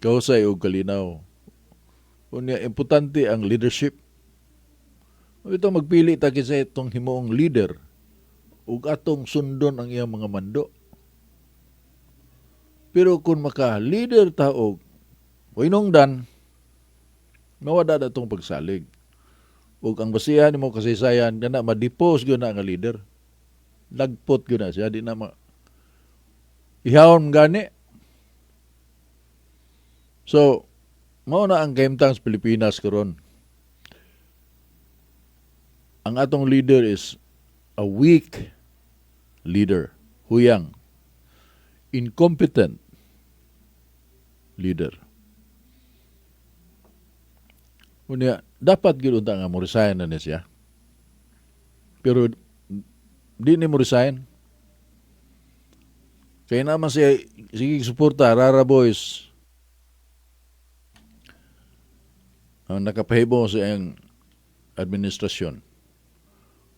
kahusay o kalinaw. Unya, importante ang leadership. Ito magpili ta kinsa itong himuong leader ug atong sundon ang iyang mga mando. Pero kung maka-leader ta og hinungdan, mawada na itong pagsalig. Ug ang basihan mo kasaysayan kana ma-depose gyud na nga leader. Nagpot gyud na siya, di na ihawon gani. So, mao na ang kahimtang sa Pilipinas karon. Ang atong leader is a weak leader, huyang, incompetent leader. Unya, dapat gyud unta nga mo resign na siya. Pero di ni mo resign. Kaya naman siya, sige suporta, Rara Boys, ang nakapahibo sa iyang administrasyon.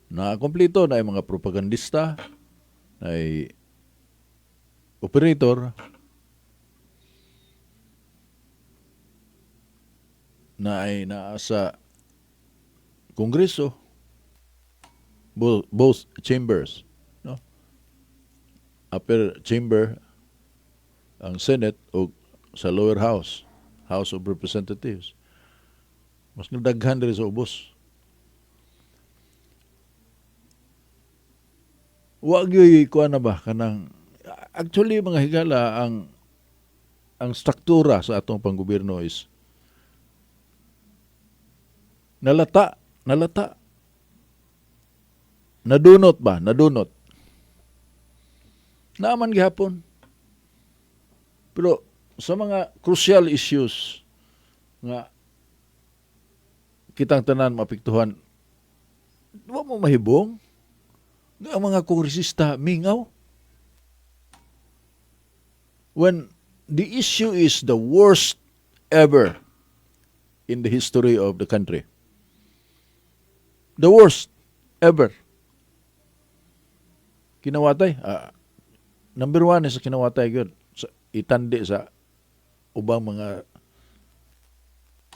Na kompleto na ay mga propagandista, ay operator, na ay naasa Kongreso, both chambers, no? Upper chamber ang Senate o sa lower house, House of Representatives. Mas nadaghan diri sa ubos. Wag yoy kuan na ba kanang actually mga higala ang struktura sa atong panggobyerno is nalata, nadunot. Naaman gihapon. Pero sa mga crucial issues nga kitang tanan maapektuhan, wa mo mahibong nga ang mga kongresista mingaw. When the issue is the worst ever in the history of the country. The worst ever. Kinawatay. Number one is kinawatay yun. Itandi sa ubang mga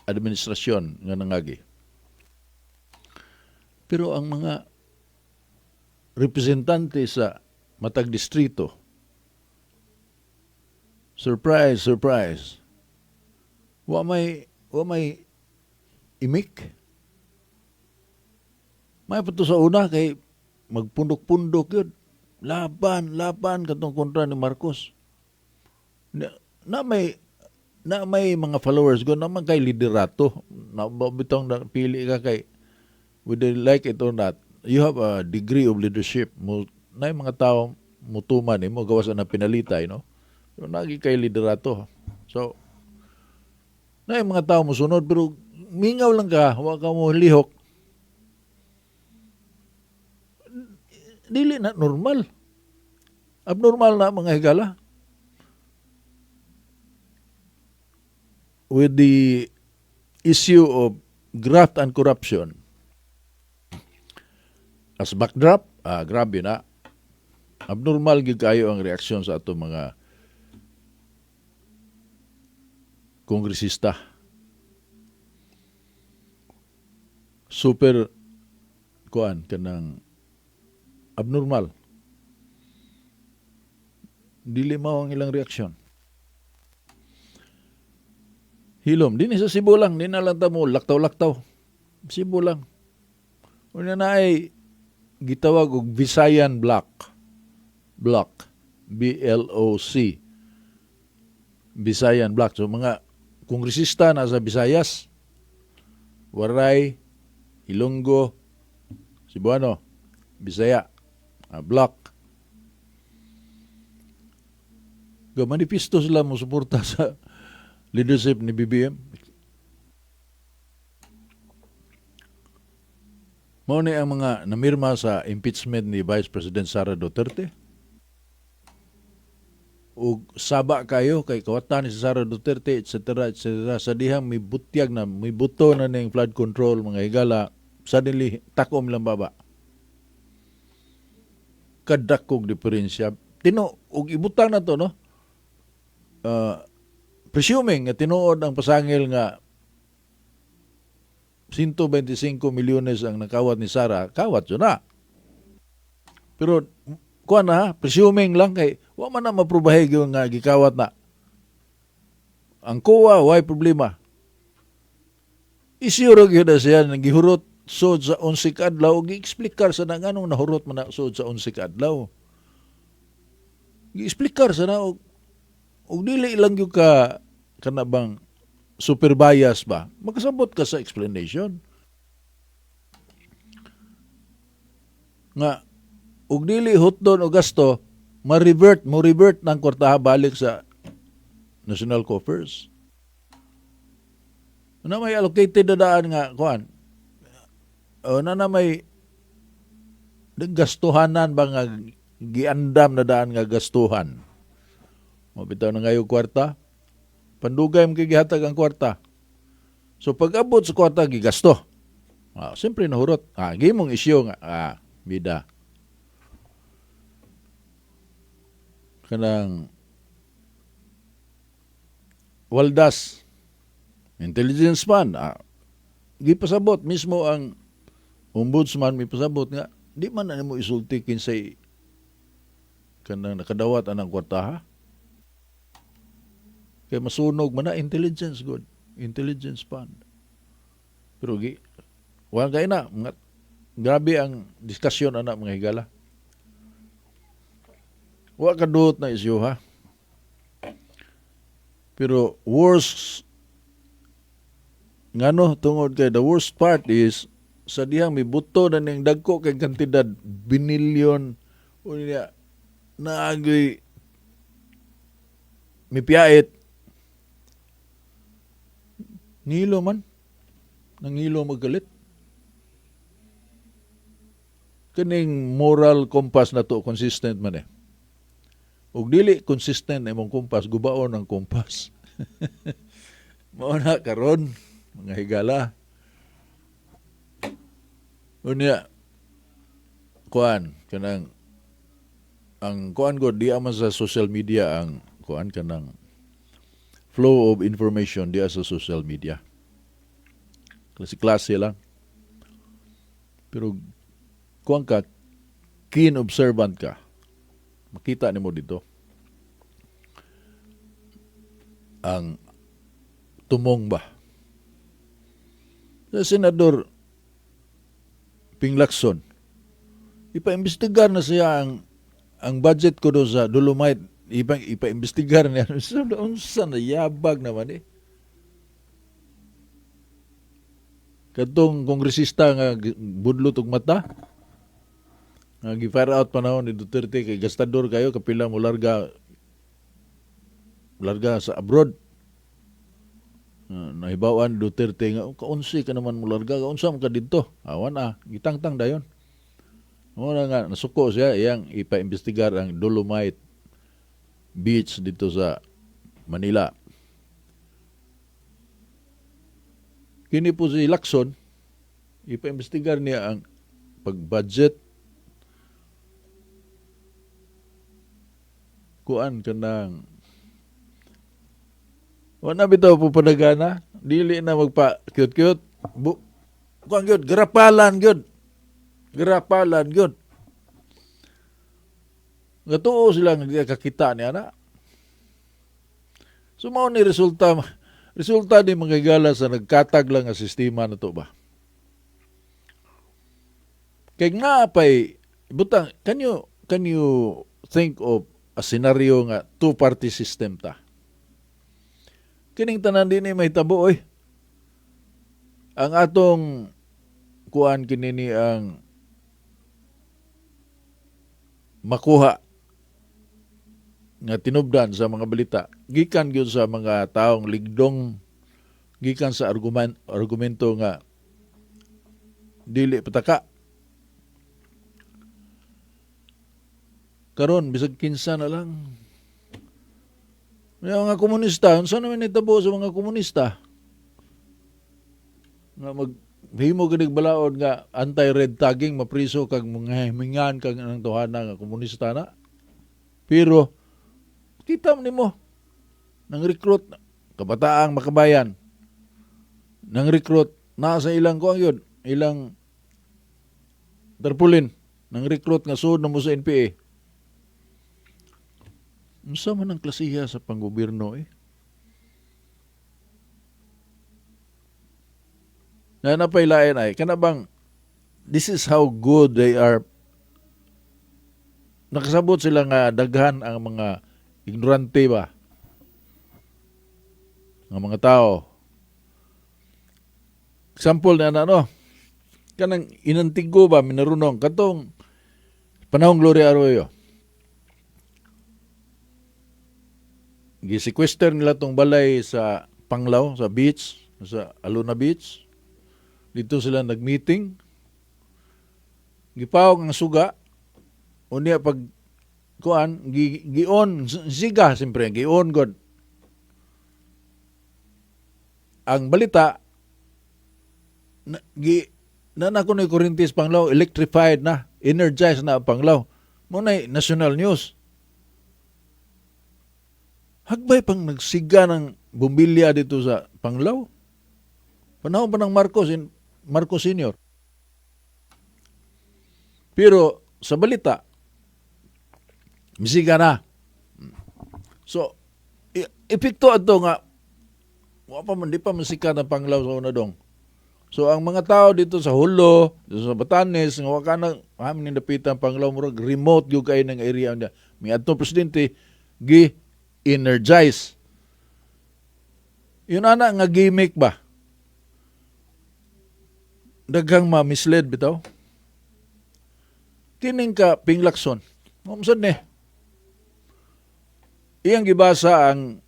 administrasyon nga nangagi. Pero ang mga representante sa matag distrito, surprise, wa may imik. May pato sa una kay magpundok-pundok yun. Laban katong kontra ni Marcos. Na may mga followers ko naman kay liderato. Na bitong pili ka kay whether you like it or not, you have a degree of leadership. Na yung mga tao mutuman mo gawas na pinalitay, no? So, nagi kay liderato. So, na yung mga tao musunod pero mingaw lang ka, huwag ka mo lihok. Dili na normal. Abnormal na mga higala. With the issue of graft and corruption as backdrop, grabe na. Abnormal gid kayo ang reaksyon sa ato mga kongresista. Super kanang abnormal. Dili mao ang ilang reaksyon. Hilom, din sa Cebu lang, din na lang mo, laktaw-laktaw. Cebu lang. Una na ay gitawag og Visayan Bloc, B-L-O-C. Visayan Bloc. So mga kongresista na sa Visayas, Waray, Ilonggo, Cebuano, Bisaya, Bloc. Manifesto sila mo suporta sa leadership ni BBM. Mao ni ang mga namirma sa impeachment ni Vice President Sara Duterte. Ug saba kayo kay kawatan ni Sara Duterte, etc. Sa dihang may butyag na, may buto na ning flood control, mga higala, suddenly takom lang baba. Kadakog diferensya. Ug ibutang na to, no? presuming nga tinuod ang pasangil nga 125 milyones ang nakawat ni Sara, kawat yun na. Pero kuha na, presuming lang kay wa man na maprubahe yung nga gikawat na. Ang kuwa, why problema? Isyuro yun na siya, nagihurot sod sa 11 kadlaw, gi-explikar sa na anong nahurot man na sod sa 11 kadlaw. Gi-explikar sa na, og dili lang yung kanabang super bias ba, makasabot ka sa explanation. Nga, ug dili hutdon o gasto, mo revert ng kwartaha balik sa national coffers. Na may allocated na daan nga, kuan, na may gastuhanan ba nga, giandam na daan nga gastuhan. Mabitaw na ngayon kwarta, pandugay mo gihatag ang kwarta. So pag abot sa kwarta, gigasto. Siyempre nahurot. Gimong isyo nga, bida. Kanang waldas, intelligence man, gipasabot mismo ang ombudsman, may pasabot nga, di man na mo isulti kinsay kanang nakadawat anang kwartaha. Kaya masunog man na, intelligence good. Intelligence fund. Pero wala kayo na. Grabe ang diskusyon anak mga higala. Wala ka duot na isyo ha. Pero worst, ngano tungod kay the worst part is, sa dihang may buto na ning dagko kay kantidad, binilyon, o niya, naagay, may piyait, ngilo man. Nangilo magalit. Kaning moral compass na to, consistent man eh. Ug dili consistent imong compass, gubaon ang compass. Mao na karon mga higala. Unya, kuan, kanang, ang kuan ko, di aman sa social media ang kuan kanang, flow of information diya sa social media. Klase-klase lang. Pero kung ka, keen observant ka, makita nimo dito ang tumong ba. Sa Senador Ping Lacson, ipa-imbestigar na siya ang budget ko doon sa Dolomite. Ipa-imbestigar niya. Unsa na yabag naman eh. Katong kongresista nga budlot og mata, nga gi-fire out panahon ni Duterte kay gastador kayo, kapila mo larga sa abroad. Nahibawan Duterte nga, kaunsi ka naman mo larga, kaunsa mo ka dito. Awan gitangtang dayon. Muna nga, nasuko siya, iyang ipa-imbestigar ang Dolomite Beach dito sa Manila. Kini po si Lacson, ipa-imbestigar niya ang pag-budget kuan kanang wala bitaw po panagana, dili na magpa-cute-cute. Kuan gyud, garapalan gyud. Garapalan gyud. Gatuo sila nga kakita niya na. So mao ni resulta di magigala sa nagkatag lang ang sistema na to ba. Kaya nga pa'y, butang, can you think of a scenario nga two-party system ta? Kining tanan din may tabo, oy. Ang atong kuan kinini ang makuha nga tinubdan sa mga balita, gikan gyud sa mga taong ligdong, gikan sa argumento nga dili pataka. Karon bisag kinsa na lang. May mga komunista, unsa naman itabo sa mga komunista? Nga maghimo gid balaod nga anti-red tagging, mapriso kag mga himingan kag ang tuhana nga komunista na. Pero kita mo nimo nang recruit kabataang makabayan nang recruit na sa ilang kuang yun, ilang tarpulin nang recruit nga sud na mo sa NPA. Unsa man ang klasiya sa panggobyerno eh. Na napailain ay kanabang this is how good they are. Nakasabot sila nga daghan ang mga ignorante ba ng mga tao. Example na ano, kanang inantigo ba minarunong katong panahong Gloria Arroyo. Gisequester nila tong balay sa Panglao, sa beach, sa Aluna Beach. Dito sila nag-meeting. Gipawag ang suga. Unya pag kuan gion siga siyempre gion god. Ang balita na kunoy Corintis Panglao electrified na, energized na ang Panglao. Mo na national news. Hagbay pang nagsiga ng bumbilya dito sa Panglao. Panahon pa ng Marcos Sr. Pero sa balita, misiga na. So, epekto ato nga, di pa masika ng Panglao sa unadong. So, ang mga tao dito sa Hulo, dito sa Batanes, nga waka na, amin ninapitan Panglao, murag remote yung kayo ng area niya. May atong presidente, energize. Yun ana nga gimmick ba? Daghang ma-misled bitaw. Kining ka Pinglakson. Mamsad ni. Iyang gibasa ang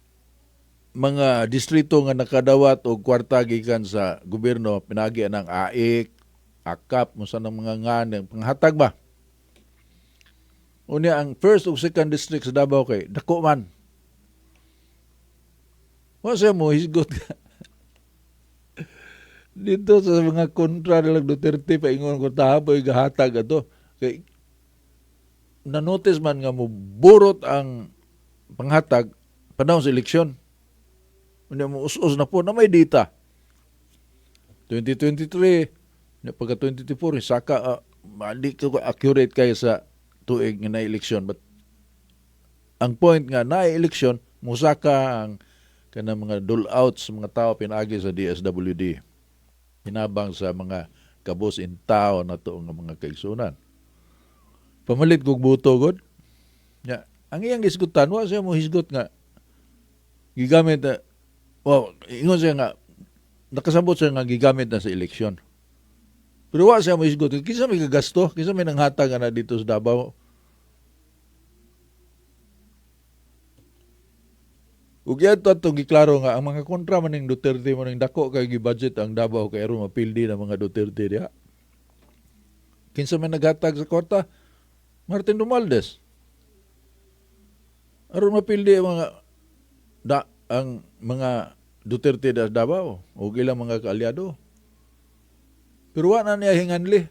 mga distrito nga nakadawat o kwarta gikan sa gobyerno, pinagi ng AIC, AKAP, musa ng mga ngan, panghatag ba? Unya ang first o second district sa Davao kay dako man. Wasa mo hisgot ka. Dito sa mga kontra nilang Duterte, paingon ko tahaboy gahatag ato. Kay na-notice man nga mo burot ang panghatag panahon sa eleksyon. Hindi mo us-us na po na may data. 2023, pagka 2024, saka hindi ko accurate kayo sa tuig nga na-eleksyon. But ang point nga na-eleksyon, musaka ang kanang mga dole-outs, mga tao pinagi sa DSWD. Hinabang sa mga kabos in tao na to nga mga kaigsunan. Pamalit kog buto god. Ya, ang iyang hisgutan wa siya mo hisgot nga gigamit na ingon siya nga nakasabot siya nga gigamit na sa eleksyon. Pero wa siya mo hisgot kinsa may gagasto, kinsa may nanghatag na dito sa Davao. Ug yato atong giklaro nga ang mga kontra man ning Duterte man ning dako kay gi-budget ang Davao kay aron mapildi ng mga Duterte diha. Kinsa may naghatag sa kwarta? Martin Romualdez. Aron mapildi ang mga Duterte da Davao o ilang mga kaalyado. Pero wa na niya hinganli.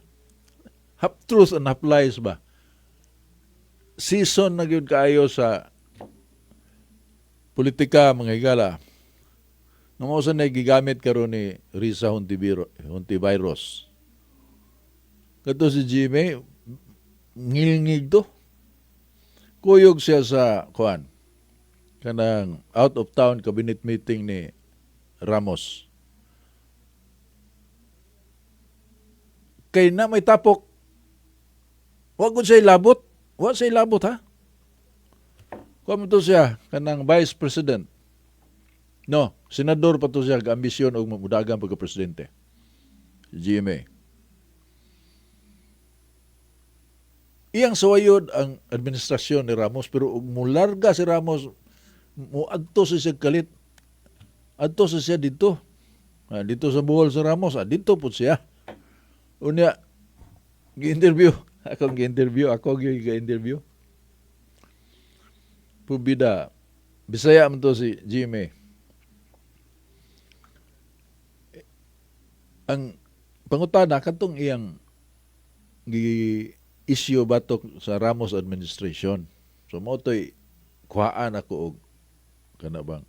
Half truth and half lies ba? Season na gyud kaayo sa politika mga higala. Namusan na gigamit karon ni Risa Hontiveros. Kato si Jimmy, ngilngig to. Kuyog siya sa kanang out of town cabinet meeting ni Ramos. Kay na may tapok. Wag ko siya ilabot. Wag siya ilabot ha. Kung to siya, kanang vice president. No, senador pa to siya, ambisyon o mamudagang pagka-presidente. GMA. Iyang suwayod ang administrasyon ni Ramos, pero mularga si Ramos, muadto siya kalit. Adto siya dito. Dito sa buhol si Ramos, dito po siya. Unya, gi-interview. Ako gi-interview. Pubida. Bisaya man to si Jimmy. Ang pangutana katong iyang gi-issue batok sa Ramos administration. So mo to'y kuhaan ako og kanabang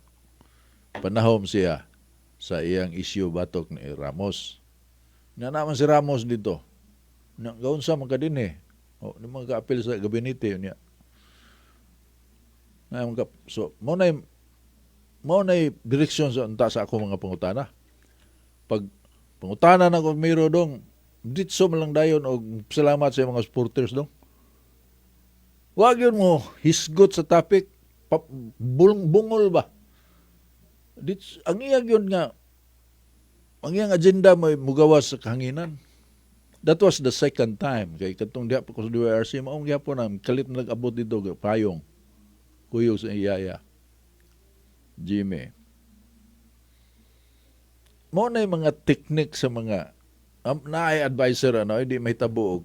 panahom siya sa iyang issue batok ni Ramos. Nga naman si Ramos dito. Gaon sa mga din eh. O, ni mga ka-apil sa gabinete niya. So, mo na direksyon sa unta sa ako mga pangutana. Pag pangutana na kung mayro dong, ditso man lang dayon o salamat sa mga supporters dong. Wag yun mo hisgot sa topic, bungol ba? Ang iyang yun nga, ang iyang agenda mo mugawas sa kahanginan. That was the second time. Kay katong diha pa ko sa DYRC, maong gyapon na kalit na nag-abot dito, payong, kuyog sa iyaya. Jimmy. Mo na yung mga technique sa mga naay advisor hindi may tabuog.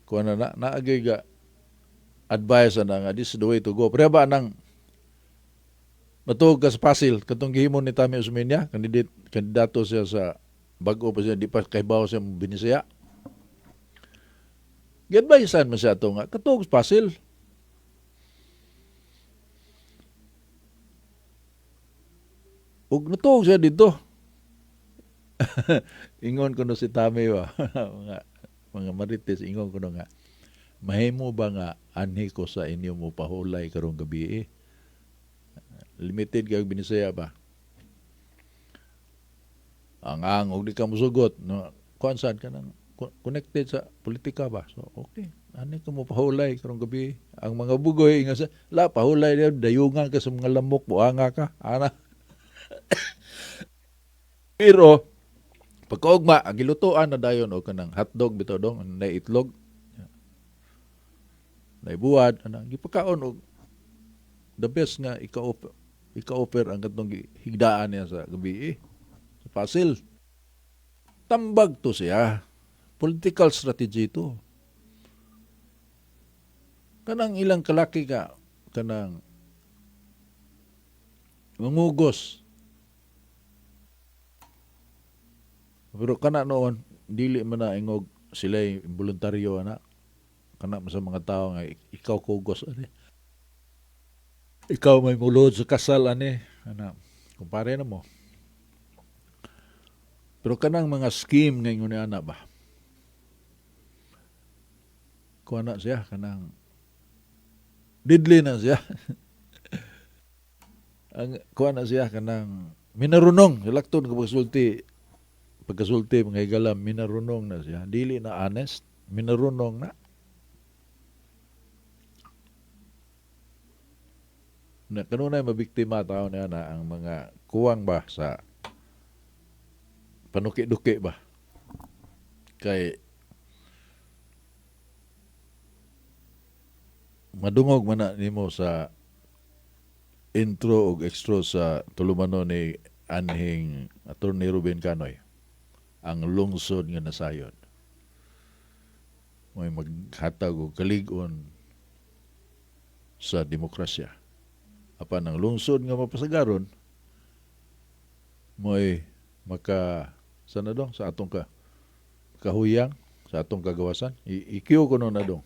Kung naagay ga advice nga this is the way to go. Pero ba nang matuog ka sa Pasil, katong gihimo ni Tami Osmeña, kandidato siya sa bago pa siya, di pa kaibaw siya binisaya. Gi-advisean mo siya ito nga, katuog sa Pasil. Ug natuog siya dito. Ingon ko no si Tami ba, mga marites, ingon ko no nga, mahimo ba nga anhi ko sa inyo mo pahulay karong gabi limited kag binisaya ba? Ang og di ka musugot no konsan ka nang connected sa politika ba? So okay, ani ko mo pahulay karong gabi. Ang mga bugoy nga sa la pahulay dayungan ka sa mga lamok buanga ka ana. Pero pagkaugma ang gilutoan na dayon og kanang hotdog bitaw dong na itlog. Na ibuwad ana gipakaon og the best nga ika-offer ang katong higdaan niya sa gabi sa Pasil. Tambag to siya. Political strategy to. Kanang ilang kalaki ka, kanang mangugos. Pero kana noon, dili man na ingog sila'y voluntaryo na. Kana sa mga tao nga, ikaw kugos. Ikaw may mulod sa kasal, kumpare na mo. Pero kanang mga scheme ngayon ni ana ba? Kuha na siya, kanang didli na siya. Kuha na siya, kanang minarunong. Lakton ko pagkasulti, mga higalam, minarunong na siya. Dili na honest, minarunong na. Kanunay mabiktima tao na ang mga kuwang ba sa panuki-duki ba? Kay madungog man na nimo sa intro o extra sa tulumano ni anhing Attorney Ruben Canoy ang lungsod nga nasayon. May maghatag og kalig-on sa demokrasya. Apan ang lungsod nga mapasagaron mo'y sana dong sa atong kahuyang sa atong kagawasan. Ikiyo ko na dong.